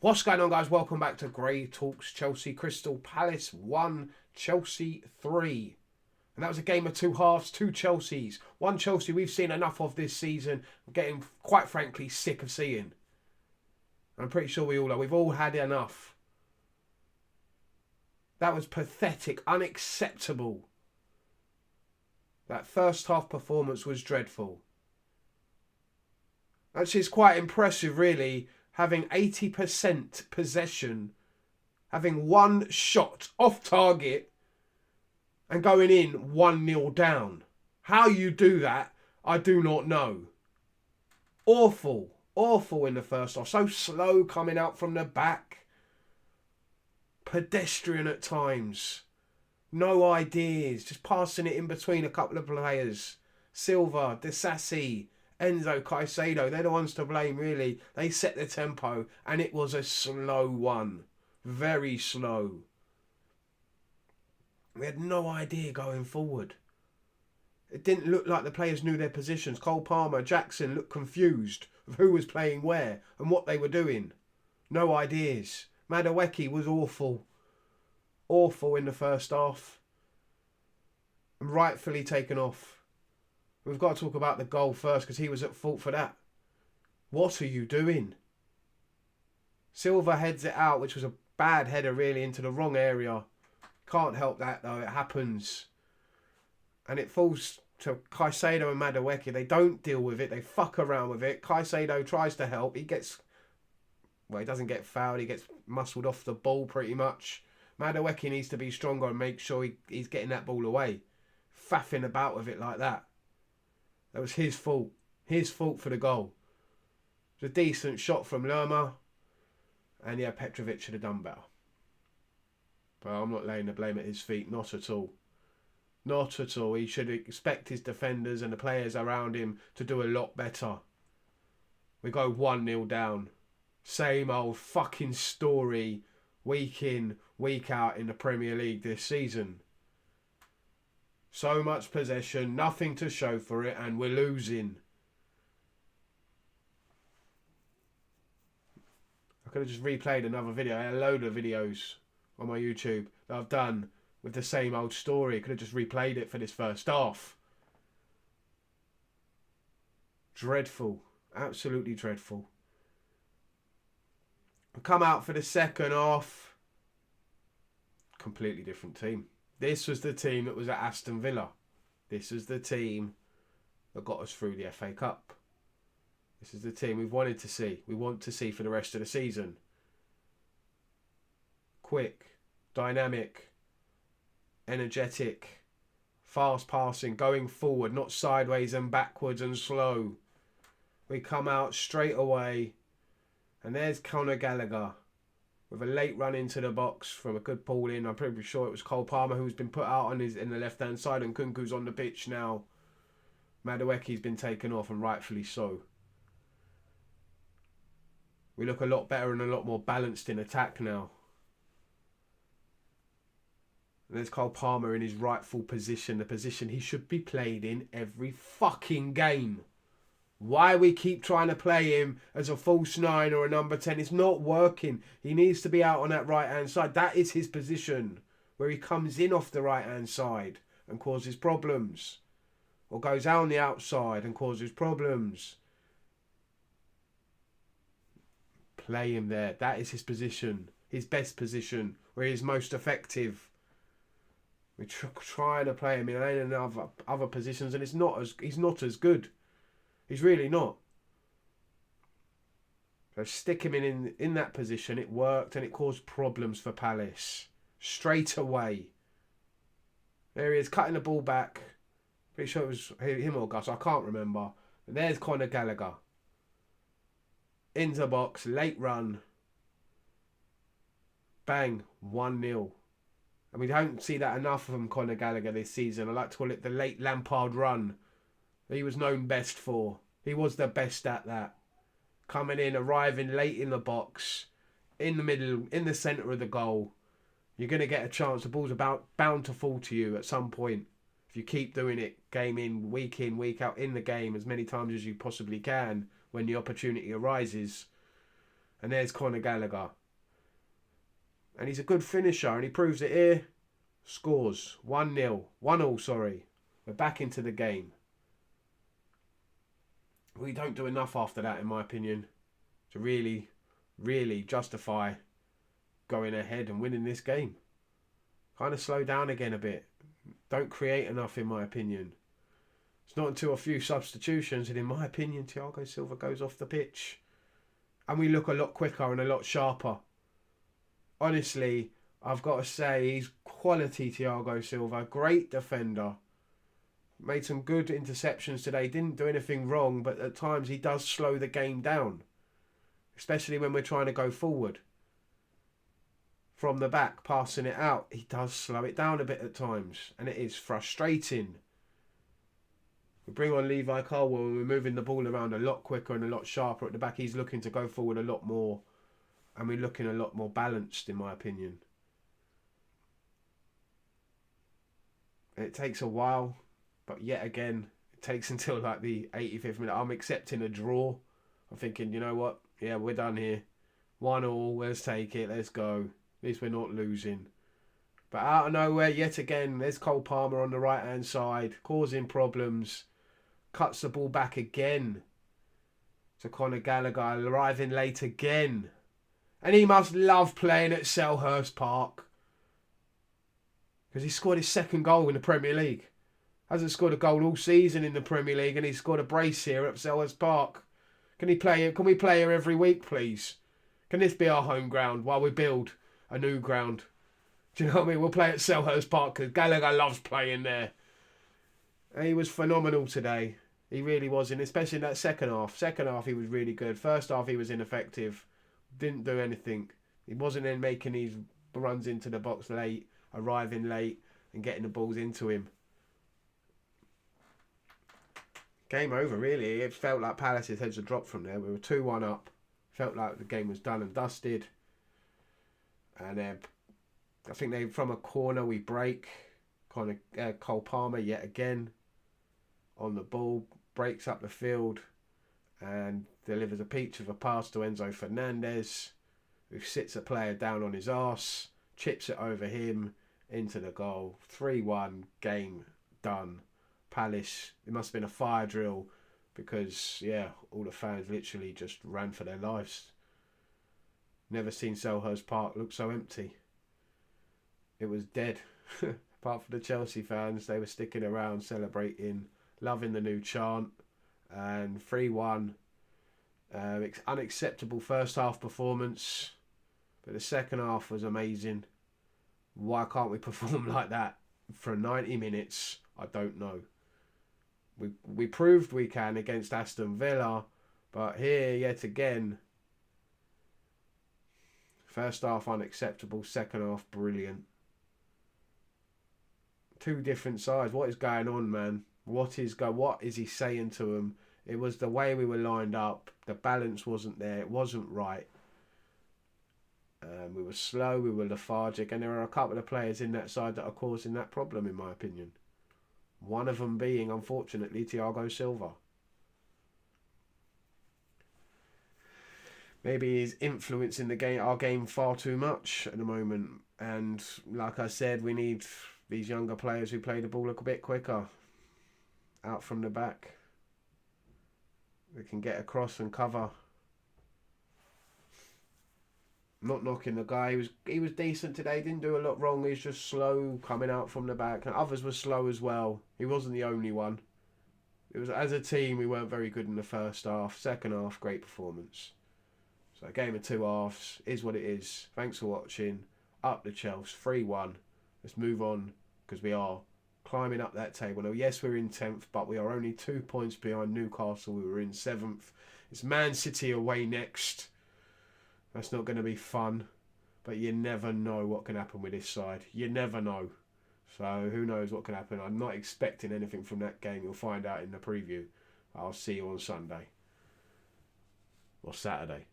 What's going on, guys? Welcome back to Grey Talks Chelsea. Crystal Palace 1, Chelsea 3. And that was a game of two halves, two Chelseas. One Chelsea we've seen enough of this season. I'm getting, quite frankly, sick of seeing. I'm pretty sure we all are. We've all had enough. That was pathetic, unacceptable. That first half performance was dreadful. Actually, it's quite impressive, really, having 80% possession, having one shot off target and going in 1-0 down. How you do that, I do not know. Awful in the first half. So slow coming out from the back. Pedestrian at times. No ideas. Just passing it in between a couple of players. Silva, Disasi, Enzo, Caicedo, they're the ones to blame, really. They set the tempo, and it was a slow one. Very slow. We had no idea going forward. It didn't look like the players knew their positions. Cole Palmer, Jackson looked confused of who was playing where and what they were doing. No ideas. Madueke was awful. Awful in the first half. And rightfully taken off. We've got to talk about the goal first because he was at fault for that. What are you doing? Silva heads it out, which was a bad header really into the wrong area. Can't help that though, it happens. And it falls to Caicedo and Madueke. They don't deal with it, they fuck around with it. Caicedo tries to help, he doesn't get fouled, he gets muscled off the ball pretty much. Madueke needs to be stronger and make sure he's getting that ball away. Faffing about with it like that. That was his fault. His fault for the goal. It was a decent shot from Lerma. And yeah, Petrovic should have done better. But I'm not laying the blame at his feet. Not at all. Not at all. He should expect his defenders and the players around him to do a lot better. We go 1-0 down. Same old fucking story. Week in, week out in the Premier League this season. So much possession, nothing to show for it, and we're losing. I could have just replayed another video. I had a load of videos on my YouTube that I've done with the same old story. I could have just replayed it for this first half. Dreadful. Absolutely dreadful. We come out for the second half. Completely different team. This was the team that was at Aston Villa. This was the team that got us through the FA Cup. This is the team we've wanted to see. We want to see for the rest of the season. Quick, dynamic, energetic, fast passing, going forward, not sideways and backwards and slow. We come out straight away. And there's Conor Gallagher. With a late run into the box from a good ball in. I'm pretty sure it was Cole Palmer who's been put out on in the left-hand side, and Kunku's on the pitch now. Madueke's been taken off, and rightfully so. We look a lot better and a lot more balanced in attack now. And there's Cole Palmer in his rightful position, the position he should be played in every fucking game. Why we keep trying to play him as a false 9 or a number 10, it's not working. He needs to be out on that right-hand side. That is his position, where he comes in off the right-hand side and causes problems. Or goes out on the outside and causes problems. Play him there. That is his position. His best position, where he is most effective. We're trying to play him in other positions, and he's not as good. He's really not. So stick him in that position. It worked and it caused problems for Palace. Straight away. There he is, cutting the ball back. Pretty sure it was him or Gus. I can't remember. But there's Conor Gallagher. Into box. Late run. Bang. 1-0. And we don't see that enough from Conor Gallagher this season. I like to call it the late Lampard run. He was known best for. He was the best at that. Coming in, arriving late in the box, in the middle, in the centre of the goal. You're going to get a chance. The ball's bound to fall to you at some point. If you keep doing it game in, week out in the game as many times as you possibly can when the opportunity arises. And there's Conor Gallagher. And he's a good finisher, and he proves it here. Scores 1-0. 1-1, sorry. We're back into the game. We don't do enough after that, in my opinion, to really, really justify going ahead and winning this game. Kind of slow down again a bit. Don't create enough, in my opinion. It's not until a few substitutions, and in my opinion, Thiago Silva goes off the pitch. And we look a lot quicker and a lot sharper. Honestly, I've got to say, he's quality, Thiago Silva. Great defender. Made some good interceptions today. Didn't do anything wrong, but at times he does slow the game down. Especially when we're trying to go forward. From the back, passing it out, he does slow it down a bit at times. And it is frustrating. We bring on Levi Colwill and we're moving the ball around a lot quicker and a lot sharper at the back. He's looking to go forward a lot more. And we're looking a lot more balanced, in my opinion. It takes a while. But yet again, it takes until like the 85th minute. I'm accepting a draw. I'm thinking, you know what? Yeah, we're done here. 1-1, let's take it, let's go. At least we're not losing. But out of nowhere, yet again, there's Cole Palmer on the right-hand side, causing problems. Cuts the ball back again to Conor Gallagher, arriving late again. And he must love playing at Selhurst Park. Because he scored his second goal in the Premier League. Hasn't scored a goal all season in the Premier League, and he's scored a brace here at Selhurst Park. Can we play here every week, please? Can this be our home ground while we build a new ground? Do you know what I mean? We'll play at Selhurst Park because Gallagher loves playing there. And he was phenomenal today. He really was, and especially in that second half. Second half, he was really good. First half, he was ineffective. Didn't do anything. He wasn't then making these runs into the box late, arriving late, and getting the balls into him. Game over, really. It felt like Palace's heads had dropped from there. We were 2-1 up. Felt like the game was done and dusted. And I think from a corner we break. Cole Palmer yet again on the ball. Breaks up the field. And delivers a peach of a pass to Enzo Fernandez. Who sits a player down on his arse. Chips it over him into the goal. 3-1. Game done. Palace, it must have been a fire drill because, yeah, all the fans literally just ran for their lives. Never seen Selhurst Park look so empty. It was dead. Apart from the Chelsea fans, they were sticking around, celebrating, loving the new chant. And 3-1. Unacceptable first half performance. But the second half was amazing. Why can't we perform like that for 90 minutes? I don't know. We proved we can against Aston Villa, but here yet again, first half unacceptable, second half brilliant. Two different sides. What is going on, man? What is he saying to them? It was the way we were lined up. The balance wasn't there. It wasn't right. We were slow. We were lethargic, and there are a couple of players in that side that are causing that problem, in my opinion. One of them being, unfortunately, Thiago Silva. Maybe he's influencing our game far too much at the moment. And like I said, we need these younger players who play the ball a bit quicker. Out from the back. They can get across and cover. Not knocking the guy. He was decent today. Didn't do a lot wrong. He's just slow coming out from the back. And others were slow as well. He wasn't the only one. It was, as a team, we weren't very good in the first half. Second half, great performance. So a game of two halves is what it is. Thanks for watching. Up the Chelsea. 3-1. Let's move on because we are climbing up that table. Now, yes, we're in 10th, but we are only 2 points behind Newcastle. We were in 7th. It's Man City away next. That's not going to be fun, but you never know what can happen with this side. You never know. So who knows what can happen. I'm not expecting anything from that game. You'll find out in the preview. I'll see you on Sunday. Or Saturday.